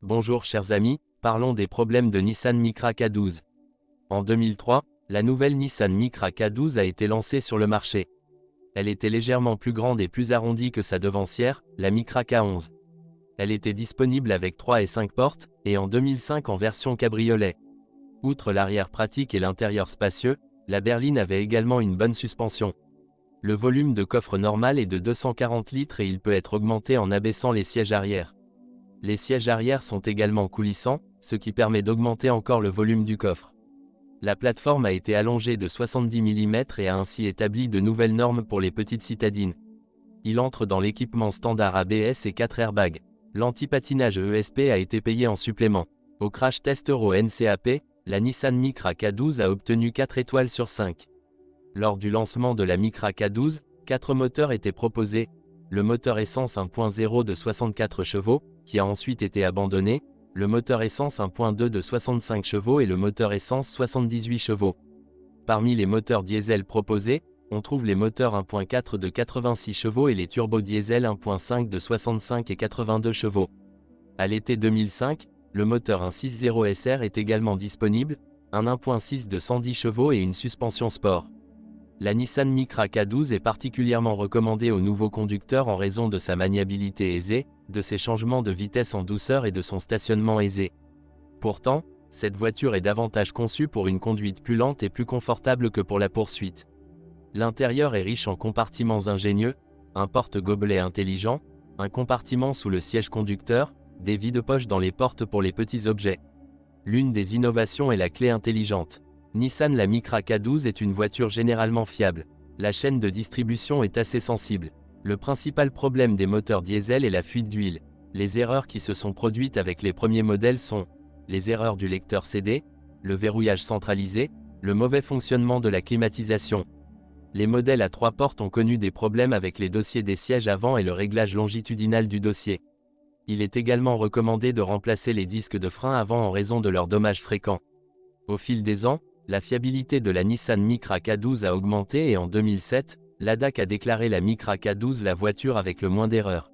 Bonjour chers amis, parlons des problèmes de Nissan Micra K12. En 2003, la nouvelle Nissan Micra K12 a été lancée sur le marché. Elle était légèrement plus grande et plus arrondie que sa devancière, la Micra K11. Elle était disponible avec 3 et 5 portes, et en 2005 en version cabriolet. Outre l'arrière pratique et l'intérieur spacieux, la berline avait également une bonne suspension. Le volume de coffre normal est de 240 litres et il peut être augmenté en abaissant les sièges arrière. Les sièges arrière sont également coulissants, ce qui permet d'augmenter encore le volume du coffre. La plateforme a été allongée de 70 mm et a ainsi établi de nouvelles normes pour les petites citadines. Il entre dans l'équipement standard ABS et 4 airbags. L'anti-patinage ESP a été payé en supplément. Au crash test Euro NCAP, la Nissan Micra K12 a obtenu 4 étoiles sur 5. Lors du lancement de la Micra K12, 4 moteurs étaient proposés. Le moteur essence 1.0 de 64 chevaux, qui a ensuite été abandonné, le moteur essence 1.2 de 65 chevaux et le moteur essence 78 chevaux. Parmi les moteurs diesel proposés, on trouve les moteurs 1.4 de 86 chevaux et les turbos diesel 1.5 de 65 et 82 chevaux. À l'été 2005, le moteur 1.6.0 SR est également disponible, un 1.6 de 110 chevaux et une suspension sport. La Nissan Micra K12 est particulièrement recommandée aux nouveaux conducteurs en raison de sa maniabilité aisée, de ses changements de vitesse en douceur et de son stationnement aisé. Pourtant, cette voiture est davantage conçue pour une conduite plus lente et plus confortable que pour la poursuite. L'intérieur est riche en compartiments ingénieux, un porte-gobelet intelligent, un compartiment sous le siège conducteur, des vide-poches dans les portes pour les petits objets. L'une des innovations est la clé intelligente. Nissan la Micra K12 est une voiture généralement fiable. La chaîne de distribution est assez sensible. Le principal problème des moteurs diesel est la fuite d'huile. Les erreurs qui se sont produites avec les premiers modèles sont les erreurs du lecteur CD, le verrouillage centralisé, le mauvais fonctionnement de la climatisation. Les modèles à 3 portes ont connu des problèmes avec les dossiers des sièges avant et le réglage longitudinal du dossier. Il est également recommandé de remplacer les disques de frein avant en raison de leurs dommages fréquents. Au fil des ans, la fiabilité de la Nissan Micra K12 a augmenté et en 2007, l'ADAC a déclaré la Micra K12 la voiture avec le moins d'erreurs.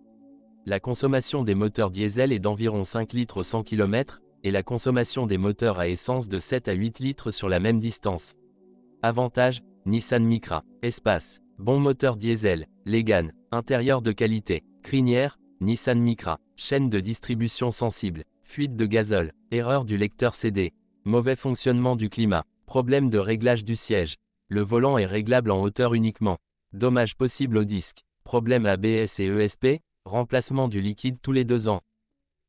La consommation des moteurs diesel est d'environ 5 litres au 100 km, et la consommation des moteurs à essence de 7 à 8 litres sur la même distance. Avantages, Nissan Micra, espace, bon moteur diesel, Légane, intérieur de qualité, crinière, Nissan Micra, chaîne de distribution sensible, fuite de gazole, erreur du lecteur CD, mauvais fonctionnement du climat. Problème de réglage du siège. Le volant est réglable en hauteur uniquement. Dommages possibles au disque. Problème ABS et ESP. Remplacement du liquide tous les 2 ans.